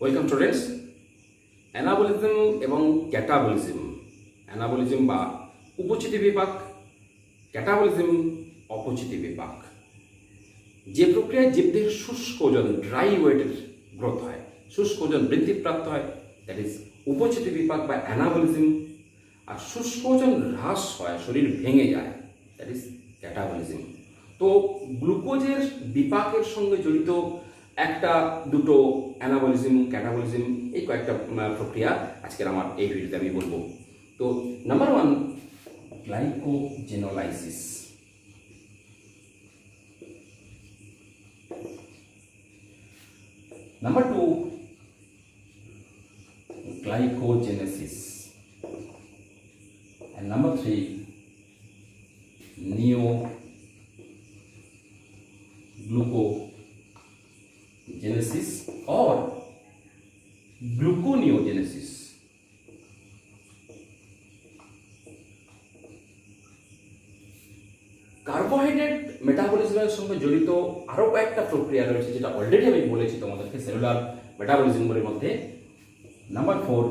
Welcome students. Anabolism এবং catabolism, anabolism বা উপচিতি বিপাক, ক্যাটাবলিজম অপচিতি বিপাক। যে প্রক্রিয়ায় জীবদেহের শুষ্ক ওজন ড্রাই ওয়েটের গ্রোথ হয়, শুষ্ক ওজন বৃদ্ধিপ্রাপ্ত হয়, দ্যাট ইজ উপচিতি বিপাক বা অ্যানাবলিজম। আর শুষ্ক ওজন হ্রাস হয়, শরীর ভেঙে যায়, দ্যাট ইজ ক্যাটাবলিজম। তো গ্লুকোজের বিপাকের সঙ্গে জড়িত একটা দুটো অ্যানাবলিজম, ক্যাটাবলিজম, এই কয়েকটা প্রক্রিয়া আজকের আমার এই ভিডিওতে আমি বলবো। তো number 1, glycogenolysis. Number 2, glycogenesis. And number 3, neoglucogenesis or gluconeogenesis. Carbohydrate মেটাবলিজমের সঙ্গে জড়িত আরও কয়েকটা প্রক্রিয়া রয়েছে, যেটা অলরেডি আমি বলেছি তোমাদেরকে সেলুলার মেটাবলিজমের মধ্যে। Number 4,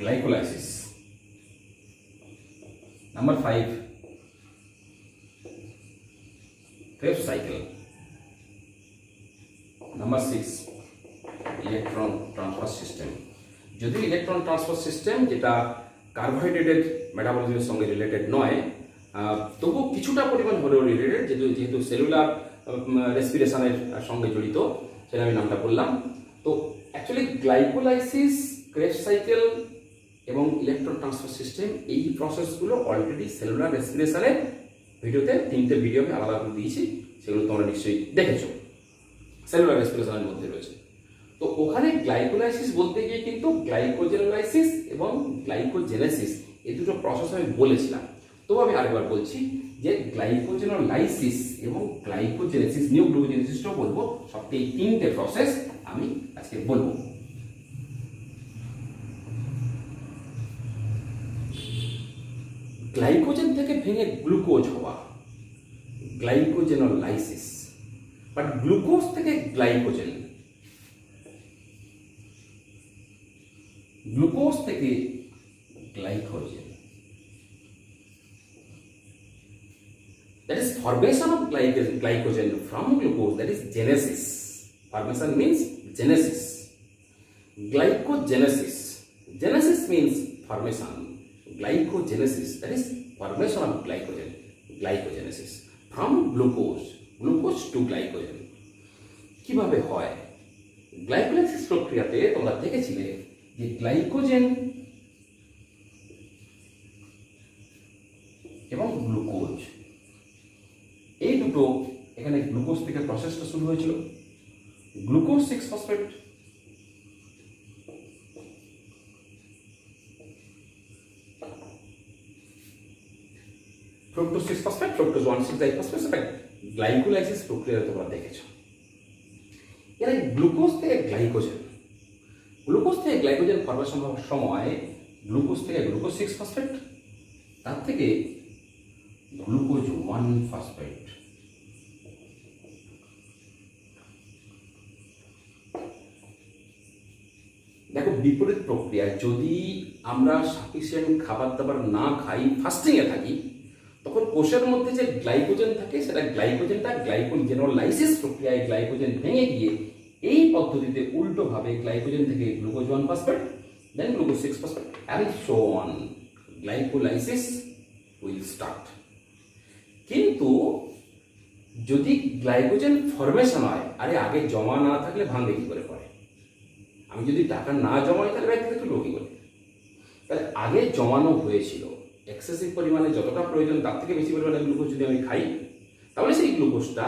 glycolysis. Number 5, Krebs cycle. Number 6, electron transfer system. যদিও ইলেকট্রন ট্রান্সফার সিস্টেম যেটা কার্বোহাইড্রেটের মেটাবলিজমের সঙ্গে রিলেটেড নয়, তবু কিছুটা পরিমাণ হলেও রিলেটেড, যেহেতু সেলুলার রেসপিরেশনের সঙ্গে জড়িত, সেটা আমি নামটা বললাম। তো অ্যাকচুয়ালি গ্লাইকোলাইসিস, ক্রেবস সাইকেল এবং ইলেকট্রন ট্রান্সফার সিস্টেম, এই প্রসেসগুলো অলরেডি সেলুলার রেসপিরেশনের ভিডিওতে 3টে ভিডিও আমি আলাদা করে দিয়েছি, সেগুলো তোমরা নিশ্চয়ই দেখেছো, সেলুলার রেসপিরেশনের মধ্যে রয়েছে। তো ওখানে গ্লাইকোলাইসিস বলতে গিয়ে কিন্তু গ্লাইকোজেনোলাইসিস এবং গ্লাইকোজেনেসিস এই দুটো প্রসেস আমি বলেছিলাম। তো আমি আরেকবার বলছি যে গ্লাইকোজেনোলাইসিস এবং গ্লাইকোজেনেসিস, নিউগ্লুকোজেনেসিসটাও বলবো, সবটাই 3টে প্রসেস আমি আজকে বলবো। গ্লাইকোজেন থেকে ভেঙে গ্লুকোজ হওয়া, গ্লাইকোজেনোলাইসিস। বাট গ্লুকোজ থেকে গ্লাইকোজেন, গ্লুকোজ থেকে glycogen, that is formation of glycogen from glucose, that is genesis. Formation means genesis. Glycogenesis, genesis means formation, glycogenesis, that is formation of glycogen, glycogenesis from glucose to glycogen. কিভাবে হয়? Glycolysis প্রক্রিয়াতে তোমরা দেখেছিলে যে glycogen এবং glucose, এই দুটো, এখানে গ্লুকোজ থেকে প্রসেসটা শুরু হয়েছিল। Glucose 6 phosphate, fructose 6 phosphate, fructose 1,6 diphosphate, সেটা গ্লাইকোলাইসিস প্রক্রিয়াতে তোমরা দেখেছো। এর গ্লুকোজ থেকে গ্লাইকোজেন, গ্লুকোজ থেকে গ্লাইকোজেন ফরমেশন হওয়ার সময় গ্লুকোজ থেকে গ্লুকোজ 6 ফসফেট, তার থেকে গ্লুকোজ 1 ফসফেট। দেখো, বিপরীত প্রক্রিয়া, যদি আমরা সাফিসিয়েন্ট খাবার দাবার না খাই, ফাস্টিংয়ে থাকি, তখন কোষের মধ্যে যে গ্লাইকোজেন থাকে, সেটা গ্লাইকোজেনটা গ্লাইকোজেনোলাইসিস প্রক্রিয়ায় গ্লাইকোজেন ভেঙে গিয়ে এই পদ্ধতিতে উল্টোভাবে গ্লাইকোজেন থেকে glucose 1 phosphate, then glucose 6 phosphate, and so on, glycolysis will start. কিন্তু যদি গ্লাইকোজেন ফরমেশন হয়, আরে আগে জমা না থাকলে ভাঙবে কি করে পড়ে? আমি যদি টাকা না জমাই তাহলে ব্যাংক থেকে তুলবো কি করে? তাহলে আগে জমানো হয়েছিল, এক্সেসিভ পরিমাণে যতটা প্রয়োজন তার থেকে বেশি পরিমাণে গ্লুকোজ যদি আমি খাই, তাহলে সেই গ্লুকোজটা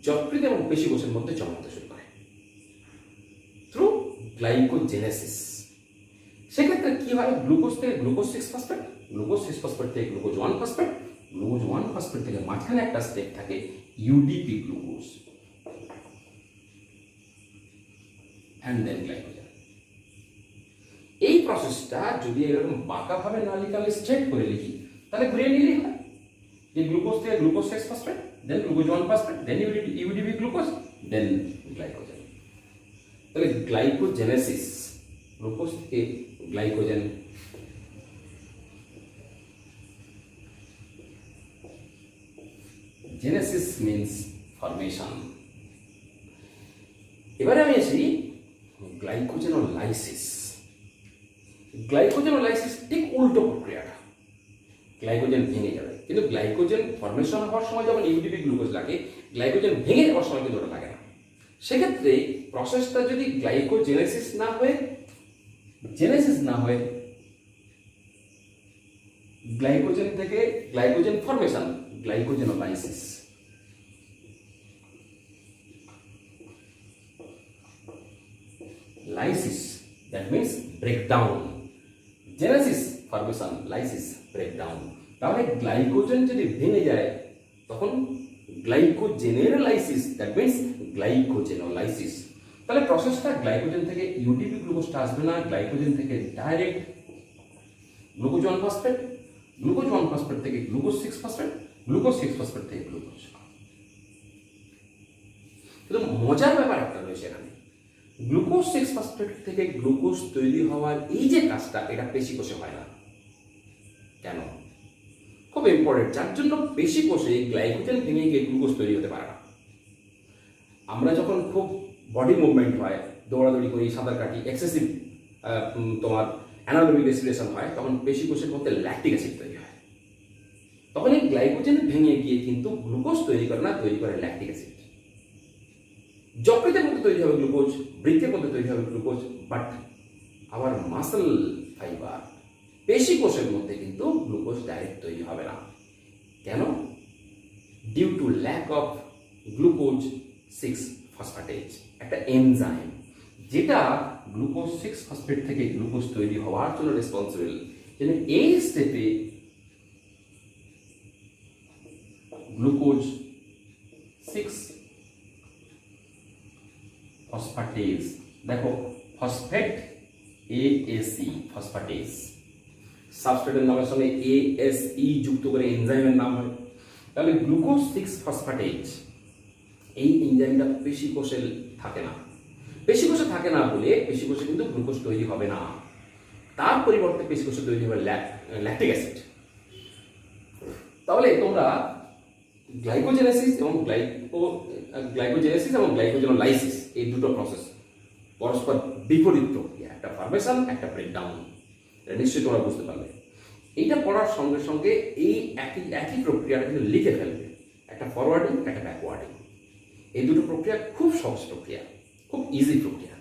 যকৃৎ এবং পেশিকোষের মধ্যে জমা হতে শুরু করে থ্রু গ্লাইকোজেনেসিস। সেক্ষেত্রে কি হয়? গ্লুকোজ থেকে গ্লুকোজ 6 ফসফেট, গ্লুকোজ 6 ফসফেট থেকে গ্লুকোজ 1 ফসফেট, গ্লুকোজ 1 ফসফেট থেকে মাঝখানে একটা স্টেপ থাকে UDP glucose, and then glycogen. এই প্রসেসটা যদি এরকম বাঁকাভাবে না লিখে আমি স্ট্রেট করে লিখি, তাহলে ঘুরিয়ে নিলেই হয় যে গ্লুকোজ থেকে glucose 6 phosphate, then glucose 1 phosphate, দেন ইউডিপি গ্লুকোজ, দেন গ্লাইকোজেন। তাহলে গ্লাইকোজেনেসিস, গ্লুকোজ থেকে গ্লাইকোজেন, জেনেসিস মিন্স ফরমেশন। এবারে আমি আসি গ্লাইকোজেনোলাইসিস। গ্লাইকোজেনোলাইসিস ঠিক উল্টো প্রক্রিয়াটা, গ্লাইকোজেন ভেঙে যাবে, কিন্তু গ্লাইকোজেন ফরমেশন হওয়ার সময় যখন ইউডিপি গ্লুকোজ লাগে, গ্লাইকোজেন ভেঙে যাওয়ার সময় কিন্তু ওটা লাগে না। সেক্ষেত্রে প্রসেসটা যদি গ্লাইকোজেনেসিস না হয়ে গ্লাইকোজেন থেকে glycogen formation, glycogenolysis. Lysis, that means breakdown. Genesis, formation, lysis, breakdown. তাহলে গ্লাইকোজেন যদি ভেঙে যায় তখন গ্লাইকোজেনের লাইসিস, that means গ্লাইকোজেনোলাইসিস। তাহলে প্রসেসটা গ্লাইকোজেন থেকে ইউডিপি গ্লুকোজটা আসবে না, গ্লাইকোজেন থেকে direct glucose 1 phosphate, glucose 1 phosphate থেকে গ্লুকোজ 6 ফসফেট, গ্লুকোজ 6 ফসফেট থেকে গ্লুকোজ। কিন্তু মজার ব্যাপার একটা রয়েছে এখানে, গ্লুকোজ 6 ফসফেট থেকে গ্লুকোজ তৈরি হওয়ার এই যে কাজটা, এটা পেশি কোষে হয় না। কেন? খুব ইম্পর্টেন্ট, যার জন্য পেশি কোষে গ্লাইকোজেন ভেঙে গিয়ে গ্লুকোজ তৈরি হতে পারে না। আমরা যখন খুব বডি মুভমেন্ট হয়, দৌড়াদৌড়ি করি, সাঁতার কাটি, এক্সেসিভ তোমার অ্যানারোবিক রেসপিরেশন হয়, তখন পেশি কোষের মধ্যে ল্যাকটিক অ্যাসিড তৈরি হয়। তখন এই গ্লাইকোজেন ভেঙে গিয়ে কিন্তু গ্লুকোজ তৈরি করে না, তৈরি করে ল্যাকটিক অ্যাসিড। যকৃতের মধ্যে তৈরি হবে গ্লুকোজ, বৃক্কের মধ্যে তৈরি হবে গ্লুকোজ, বাট আবার মাসল ফাইবার, পেশি কোষের মধ্যে কিন্তু গ্লুকোজ ডাইরেক্ট তৈরি হবে না। কেন? Due to lack of glucose 6 phosphatase, একটা এনজাইম যেটা গ্লুকোজ 6 ফসফেট থেকে গ্লুকোজ তৈরি হওয়ার জন্য রেসপন্সিবল। যেন এই স্টেপে গ্লুকোজ 6 ফসফেটেজ, দেখো ফসফেট ASE, ফসফেটেজ, সাবস্ট্রেটের নামের সঙ্গে ASE যুক্ত করে এনজাইমের নাম হয়। তাহলে গ্লুকোজ 6 ফসফেটেজ, এই এনজাইমটা পেশি কোষে থাকে না। পেশি কোষে থাকে না বলে পেশি কোষে কিন্তু গ্লুকোজ তৈরি হবে না, তার পরিবর্তে পেশি কোষে তৈরি হবে ল্যাকটিক অ্যাসিড। তাহলে তোমরা গ্লাইকোজেনেসিস এবং গ্লাইকোজেনোলাইসিস, এই দুটো প্রসেস পরস্পর বিপরীত প্রক্রিয়া, একটা ফরমেশন, একটা ব্রেকডাউন। এটা নিশ্চয়ই তোমরা বুঝতে পারবে। এইটা পড়ার সঙ্গে সঙ্গে এই একই প্রক্রিয়াটা কিন্তু লিখে ফেলবে, একটা ফরওয়ার্ডিং, একটা ব্যাকওয়ার্ডিং। এই দুটো প্রক্রিয়া খুব সহজ প্রক্রিয়া, খুব ইজি প্রক্রিয়া।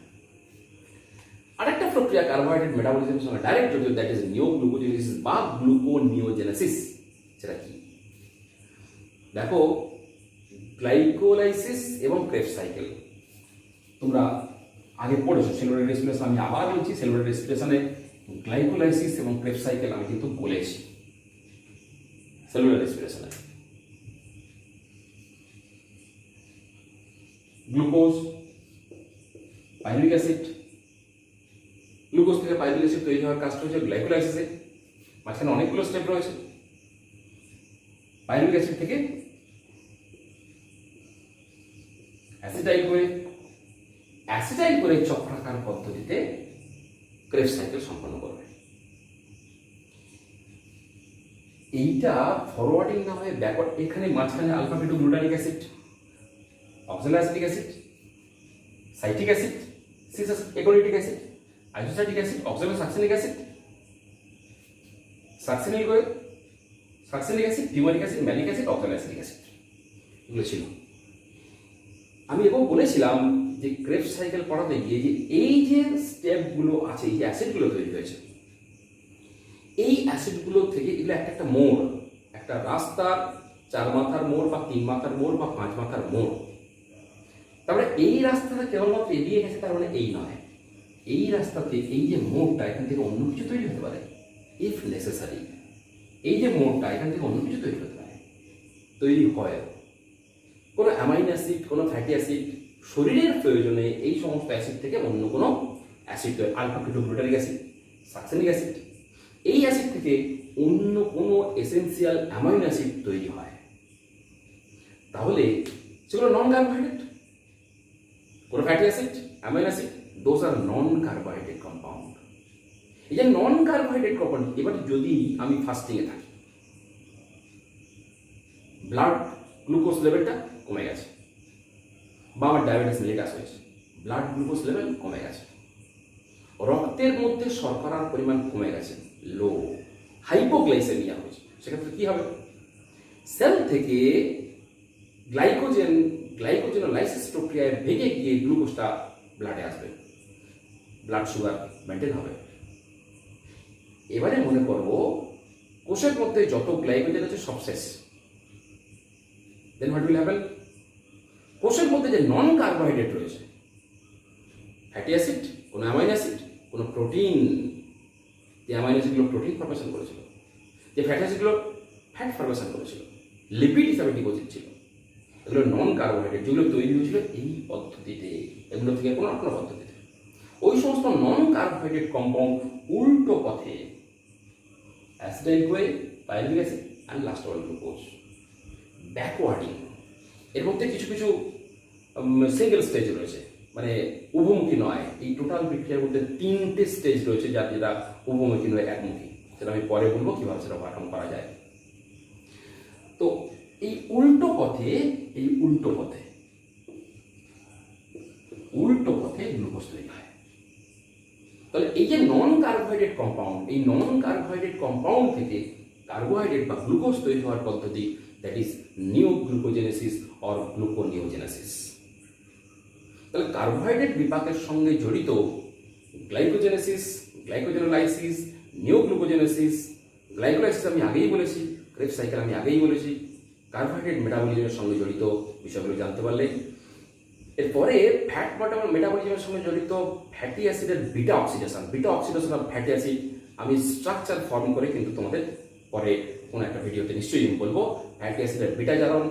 আরেকটা প্রক্রিয়া কার্বোহাইড্রেট মেটাবলিজমের সঙ্গে ডাইরেক্ট জড়িত, দ্যাট ইজ নিওগ্লুকোজেনেসিস বা গ্লুকোনিওজেনেসিস। সেটা কি? দেখো, গ্লাইকোলাইসিস এবং ক্রেবস সাইকেল তোমরা আগে পড়েছো সেলুলার রেসপিরেশন। আমি আবার বলছি, সেলুলার রেসপিরেশনে গ্লাইকোলাইসিস এবং ক্রেবস সাইকেল আমি কিন্তু বলেছি। সেলুলার রেসপিরেশনে গ্লুকোজ, পাইরুভিক অ্যাসিড, গ্লুকোজ থেকে পাইরুভিক অ্যাসিড তৈরি হওয়ার কাজটা হচ্ছে গ্লাইকোলাইসিসে। মাঝখানে অনেকগুলো স্টেপ রয়েছে। পাইরুভিক অ্যাসিড থেকে অ্যাসিটাইল করে চক্রাকার পদ্ধতিতে ক্রেবস সাইকেল সম্পন্ন করবে। এইটা ফরওয়ার্ডিং না হয়ে ব্যাকওয়ার্ড, এখানে মাঝখানে alpha beta glutamic acid, oxaloacetic acid, citric acid, cis aconitic acid, isocitric acid, oxalosuccinic acid, succinic acid, fumaric acid, malic acid, oxaloacetic acid, এগুলো ছিল। আমি এবং বলেছিলাম যে ক্রেবস সাইকেল পড়াতে গিয়ে যে এই যে স্টেপগুলো আছে, এই যে অ্যাসিডগুলো তৈরি হয়েছে, এই অ্যাসিডগুলো থেকে এগুলো একটা মোড়, একটা রাস্তার 4 মাথার মোড় বা 3 মাথার মোড় বা 5 মাথার মোড়। তারপরে এই রাস্তাটা কেবলমাত্র এগিয়ে গেছে তার মানে এই নয়, এই রাস্তাতে এই যে মোড়টা, এখান থেকে অন্য কিছু তৈরি হতে পারে ইফ নেসেসারি। এই যে মোড়টা, এখান থেকে অন্য কিছু তৈরি হতে পারে, তৈরি হয়। কোনো অ্যামাইনো অ্যাসিড, কোনো ফ্যাটি অ্যাসিড, শরীরের প্রয়োজনে এই সমস্ত অ্যাসিড থেকে অন্য কোনো অ্যাসিড তৈরি, আলফা কিটোগ্লুটারিক অ্যাসিড, সাকসেনিক অ্যাসিড, এই অ্যাসিড থেকে অন্য কোনো এসেন্সিয়াল অ্যামাইনো অ্যাসিড তৈরি হয়। তাহলে সেগুলো নন কার্বোহাইড্রেট। কোনো fatty acid, amino acid, those are non carbohydrate compound. এই যে নন কার্বোহাইড্রেট কম্পাউন্ড, এবার যদি আমি ফাস্টিংয়ে থাকি, ব্লাড গ্লুকোজ লেভেলটা কমে গেছে, বা আমার ডায়াবেটিস মেলিটাস হয়েছে, ব্লাড গ্লুকোজ লেভেল কমে গেছে, রক্তের মধ্যে শর্করার পরিমাণ কমে গেছে, লো, হাইপোগ্লাইসেমিয়া হয়েছে, সেক্ষেত্রে কি হবে? সেল থেকে গ্লাইকোজেনোলাইসিস প্রক্রিয়ায় ভেঙে গিয়ে গ্লুকোজটা ব্লাডে আসবে, ব্লাড সুগার মেনটেন হবে। এবারে মনে করব কোষের মধ্যে যত গ্লাইকোজেন আছে সব শেষ, দেন হোয়াট উইল হ্যাপেন? কোষের মধ্যে যে নন কার্বোহাইড্রেট রয়েছে, ফ্যাটি অ্যাসিড, কোনো অ্যামাইনো অ্যাসিড, কোনো প্রোটিন, যে অ্যামাইনো অ্যাসিডগুলো প্রোটিন ফরমেশন করেছিল, যে ফ্যাটি অ্যাসিডগুলো ফ্যাট ফরমেশন করেছিল, লিপিড হিসাবে ডিপোজিট ছিল, এগুলো নন কার্বোহাইড্রেট, যেগুলো তৈরি হয়েছিল এই পদ্ধতিতে, এগুলো থেকে কোনো না কোনো পদ্ধতিতে, ওই সমস্ত নন কার্বোহাইড্রেট কম্পাউন্ড উল্টো পথে অ্যাসিডাইল হয়ে pyruvic acid and last of all glucose, backwarding. এর মধ্যে কিছু কিছু সিঙ্গেল স্টেজ রয়েছে, মানে উভমুখী নয়। এই টোটাল বিক্রিয়ার মধ্যে 3টে স্টেজ রয়েছে, যার যেটা উভমুখী নয়, একমুখী। সেটা আমি পরে বলবো কীভাবে সেটা ওভারকাম করা যায়। তো এই উল্টো পথে গ্লুকোজ তৈরি হয়। তাহলে এই যে নন কার্বোহাইড্রেট কম্পাউন্ড, এই নন কার্বোহাইড্রেট কম্পাউন্ড থেকে কার্বোহাইড্রেট বা গ্লুকোজ তৈরি হওয়ার পদ্ধতি, that is neo glucogenesis or gluconeogenesis. তাহলে কার্বোহাইড্রেট বিপাকের সঙ্গে জড়িত glycogenesis, glycogenolysis, neo glucogenesis, glycolysis আমি আগেই বলেছি, ক্রেবস সাইকেল আমি আগেই বলেছি, কার্বোহাইড্রেট মেটাবলিজমের সঙ্গে জড়িত বিষয়গুলো জানতে পারলে, এরপরে ফ্যাট মেটাবলিজমের সঙ্গে জড়িত ফ্যাটি অ্যাসিডের beta oxidation of fatty acid আমি স্ট্রাকচার ফর্ম করে কিন্তু তোমাদের পরে কোনো একটা ভিডিওতে নিশ্চয়ই আমি বলবো। ফ্যাটি অ্যাসিডের বিটা জারণ,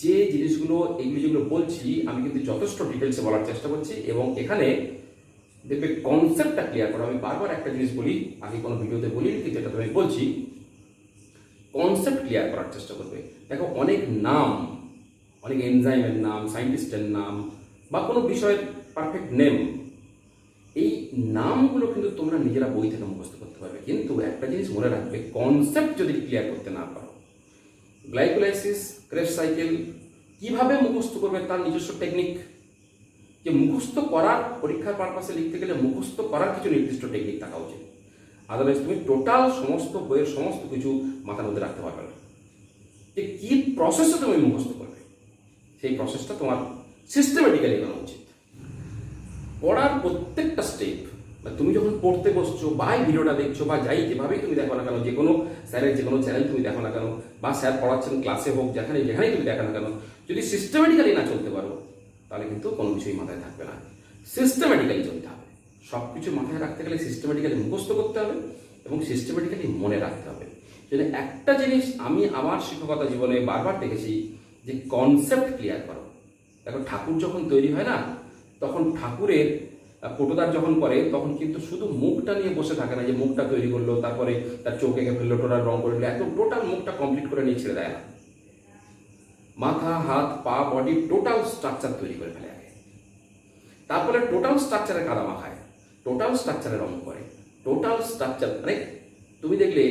যে জিনিসগুলো এগুলো যেগুলো বলছি আমি কিন্তু যথেষ্ট ডিটেলসে বলার চেষ্টা করছি, এবং এখানে দেখবে কনসেপ্টটা ক্লিয়ার করো। আমি বারবার একটা জিনিস বলি, আগে কোনো ভিডিওতে বলিনি কিন্তু এটা আমি বলছি, কনসেপ্ট ক্লিয়ার করার চেষ্টা করবে। দেখো অনেক নাম, অনেক এনজাইমের নাম, সায়েন্টিস্টের নাম, বা কোনো বিষয়ের পারফেক্ট নেম, এই নামগুলো কিন্তু তোমরা নিজেরা বই থেকে মুখস্থ করতে পারবে, কিন্তু একটা জিনিস মনে রাখবে, কনসেপ্ট যদি ক্লিয়ার করতে না পারো, গ্লাইকোলাইসিস, ক্রেবস সাইকেল কিভাবে মুখস্থ করবে তার নিজস্ব টেকনিক, যে মুখস্থ করার পরীক্ষার পারপাসে লিখতে গেলে মুখস্থ করার কিছু নির্দিষ্ট টেকনিক থাকা উচিত, আদারওয়াইজ তুমি টোটাল সমস্ত বইয়ের সমস্ত কিছু মাথার মধ্যে রাখতে পারবে না। যে কী প্রসেসে তুমি মুখস্থ করবে, সেই প্রসেসটা তোমার সিস্টেমেটিক্যালি করা উচিত। পড়ার প্রত্যেকটা স্টেপ, তুমি যখন পড়তে বসছো বা এই ভিডিওটা দেখছো বা যাই যেভাবেই তুমি দেখো না কেন, যে কোনো স্যারের যে কোনো চ্যানেল তুমি দেখো না কেন, বা স্যার পড়াচ্ছেন ক্লাসে হোক, যেখানেই তুমি দেখো না কেন, যদি সিস্টেমেটিক্যালি না চলতে পারো তাহলে কিন্তু কোনো কিছুই মাথায় থাকবে না। সিস্টেমেটিক্যালি চলতে হবে, সব কিছু মাথায় রাখতে গেলে সিস্টেমেটিক্যালি মুখস্থ করতে হবে এবং সিস্টেমেটিক্যালি মনে রাখতে হবে। যদি একটা জিনিস আমি আমার শিক্ষকতা জীবনে বারবার দেখেছি, যে কনসেপ্ট ক্লিয়ার করো। দেখো ঠাকুর যখন তৈরি হয় না, তখন ঠাকুরের পটোদার যখন করে তখন কিন্তু শুধু মুখটা নিয়ে বসে থাকে না, যে মুখটা তৈরি করলো, তারপরে তার চোখ এঁকে ফেললো, টোটাল রং করে ফেললো, এত টোটাল মুখটা কমপ্লিট করে নিয়ে ছেড়ে দেয় না। মাথা, হাত, পা, বডি টোটাল স্ট্রাকচার তৈরি করে ফেলে আগে, তারপরে টোটাল স্ট্রাকচারে কাদা মাখায়, টোটাল স্ট্রাকচারে রং করে, টোটাল স্ট্রাকচার, মানে তুমি দেখলে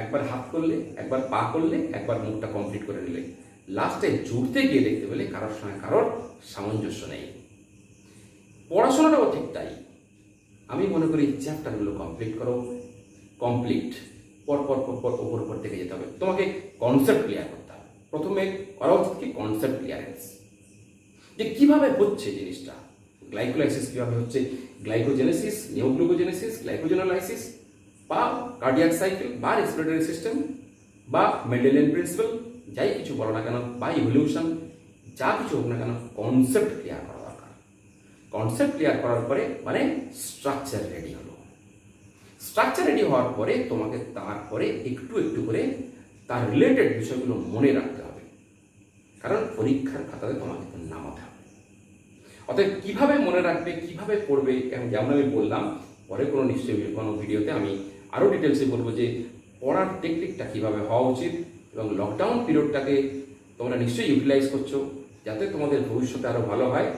একবার হাত করলে, একবার পা করলে, একবার মুখটা কমপ্লিট করে নিলে, লাস্টে জুড়তে গিয়ে দেখতে পেলে কারোর সঙ্গে কারোর সামঞ্জস্য নেই। পড়াশোনাটাও ঠিক তাই। আমি মনে করি চ্যাপ্টারগুলো কমপ্লিট করো, কমপ্লিট পর উপর থেকে যেতে হবে। তোমাকে কনসেপ্ট ক্লিয়ার করতে হবে। প্রথমে করা উচিত কি, কনসেপ্ট ক্লিয়ারেন্স, যে কীভাবে হচ্ছে জিনিসটা, গ্লাইকোলাইসিস কীভাবে হচ্ছে, গ্লাইকোজেনেসিস, নিওগ্লুকোজেনেসিস, গ্লাইকোজেনোলাইসিস, বা কার্ডিয়াক সাইকেল, বা রেসপিরেটরি সিস্টেম, বা মেন্ডেলিয়ান প্রিন্সিপাল, যাই কিছু বলো না কেন, বা ইভলিউশন, যা কিছু হোক না কেন, কনসেপ্ট ক্লিয়ার করা দরকার। কনসেপ্ট ক্লিয়ার করার পরে মানে স্ট্রাকচার রেডি হলো। স্ট্রাকচার রেডি হওয়ার পরে তোমাকে তারপরে একটু একটু করে তার রিলেটেড বিষয়গুলো মনে রাখতে হবে, কারণ পরীক্ষার খাতাতে তোমাকে নামাতে হবে। অতএব কীভাবে মনে রাখবে, কীভাবে পড়বে, যেমন আমি বললাম, পরে কোনো নিশ্চয়ই কোনো ভিডিওতে আমি আরও ডিটেলসে বলবো যে পড়ার টেকনিকটা কীভাবে হওয়া উচিত, এবং লকডাউন পিরিয়ডটাকে তোমরা নিশ্চয়ই ইউটিলাইজ করছো, যাতে তোমাদের ভবিষ্যতে আরও ভালো হয়।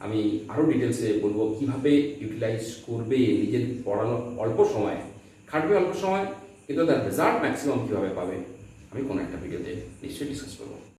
আমি আরও ডিটেলসে বলবো কীভাবে ইউটিলাইজ করবে, নিজের পড়ানো অল্প সময় খাটবে, অল্প সময় কিন্তু তার রেজাল্ট ম্যাক্সিমাম কীভাবে পাবে, আমি কোনো একটা ভিডিওতে নিশ্চয়ই ডিসকাস করবো।